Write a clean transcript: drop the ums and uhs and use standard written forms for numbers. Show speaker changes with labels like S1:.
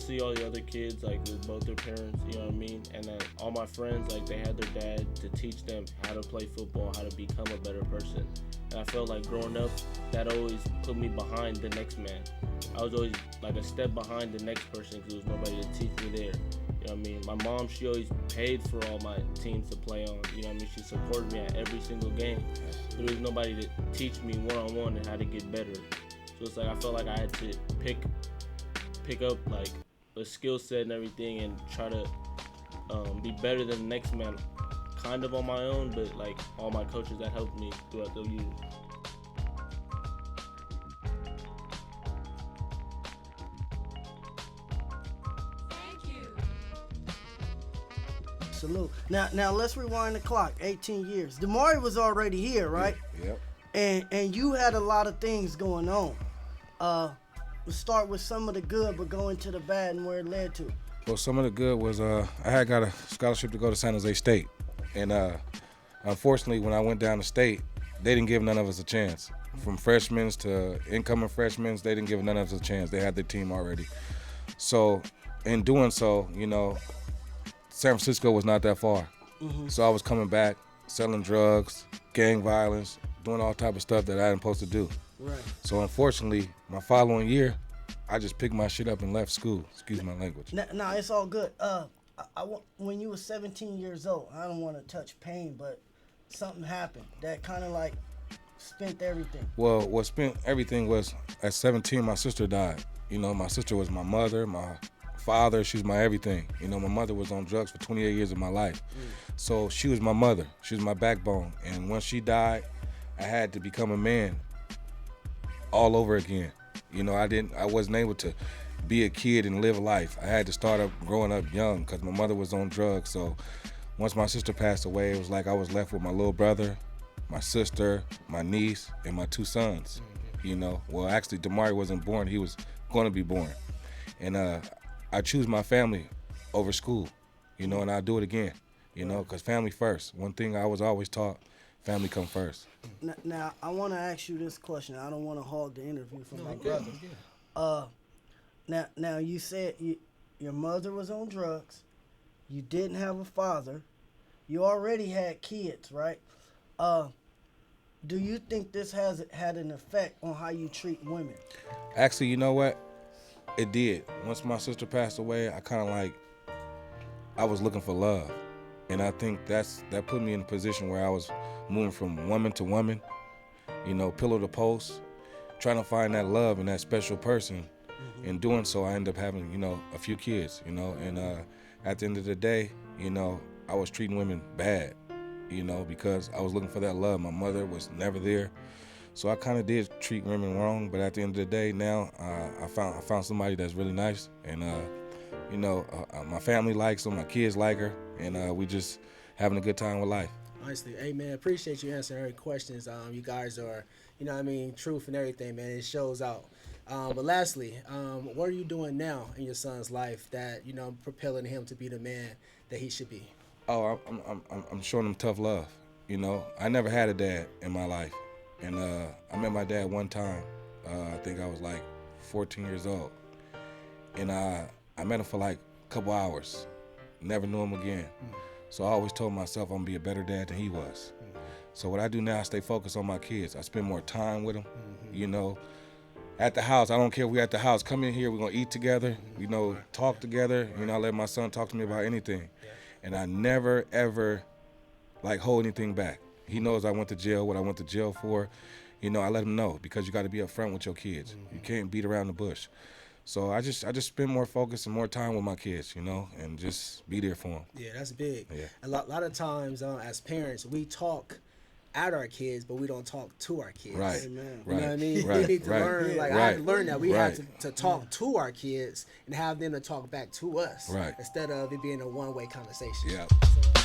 S1: see all the other kids, like, with both their parents, you know what I mean? And then all my friends, like, they had their dad to teach them how to play football, how to become a better person. And I felt like growing up, that always put me behind the next man. I was always, like, a step behind the next person because there was nobody to teach me there. You know what I mean? My mom, she always paid for all my teams to play on. You know what I mean? She supported me at every single game. But there was nobody to teach me one-on-one and how to get better. So it's like I felt like I had to pick up, like, a skill set and everything and try to be better than the next man, kind of on my own, but, like, all my coaches that helped me throughout the years.
S2: Salute. Now let's rewind the clock. 18 years. Damari was already here, right?
S3: Yep.
S2: And you had a lot of things going on. We'll start with some of the good, but go into the bad and where it led to.
S3: Well, some of the good was I had got a scholarship to go to San Jose State, and unfortunately, when I went down to state, they didn't give none of us a chance. From freshmen to incoming freshmen, they didn't give none of us a chance. They had their team already. So, in doing so, you know, San Francisco was not that far. So I was coming back, selling drugs, gang violence, doing all type of stuff that I didn't supposed to do.
S2: Right.
S3: So unfortunately, my following year, I just picked my shit up and left school. Excuse my language.
S2: Now it's all good. When you were 17 years old, I don't want to touch pain, but something happened that kind of like spent everything.
S3: Well, what spent everything was at 17, my sister died. You know, my sister was my mother, my father, she was my everything. You know, my mother was on drugs for 28 years of my life. So she was my mother. She was my backbone. And when she died, I had to become a man all over again. You know, I wasn't able to be a kid and live life. I had to start up growing up young because my mother was on drugs. So once my sister passed away, it was like I was left with my little brother, my sister, my niece, and my 2 sons. You know, well, actually, Damari wasn't born. He was going to be born. And I choose my family over school, you know, and I'll do it again, you know, because family first. One thing I was always taught, family come first.
S2: Now I want to ask you this question. I don't want to hog the interview from my brother. Now you said your mother was on drugs. You didn't have a father. You already had kids, right? Do you think this has had an effect on how you treat women?
S3: Actually, you know what? It did. Once my sister passed away, I was looking for love. And I think that put me in a position where I was moving from woman to woman, you know, pillow to post, trying to find that love in that special person. In doing so, I ended up having, you know, a few kids, you know, and at the end of the day, you know, I was treating women bad, you know, because I was looking for that love. My mother was never there. So I kind of did treat women wrong, but at the end of the day, now I found somebody that's really nice, and you know, my family likes her, my kids like her, and we just having a good time with life.
S4: Honestly, hey man, appreciate you answering every questions. You guys are, you know what I mean, truth and everything, man. It shows out. But lastly, what are you doing now in your son's life that, you know, propelling him to be the man that he should be?
S3: Oh, I'm showing him tough love. You know, I never had a dad in my life. And I met my dad one time. I think I was like 14 years old. And I met him for like a couple hours. Never knew him again. So I always told myself I'm gonna be a better dad than he was. So what I do now, I stay focused on my kids. I spend more time with them. You know, at the house, I don't care if we're at the house. Come in here, we're gonna eat together. You know, talk together. You know, I let my son talk to me about anything. And I never, ever, like, hold anything back. He knows I went to jail, what I went to jail for. You know, I let him know because you got to be upfront with your kids. You can't beat around the bush. So I just spend more focus and more time with my kids, you know, and just be there for them.
S4: Yeah, that's big.
S3: Yeah.
S4: A lot of times as parents, we talk at our kids, but we don't talk to our kids.
S3: Right.
S2: Amen.
S4: You know what I mean?
S3: Right.
S4: We need to learn, like I had to learn that. We
S3: Right.
S4: had to talk to our kids and have them to talk back to us.
S3: Right.
S4: Instead of it being a one-way conversation.
S3: Yeah.
S4: So,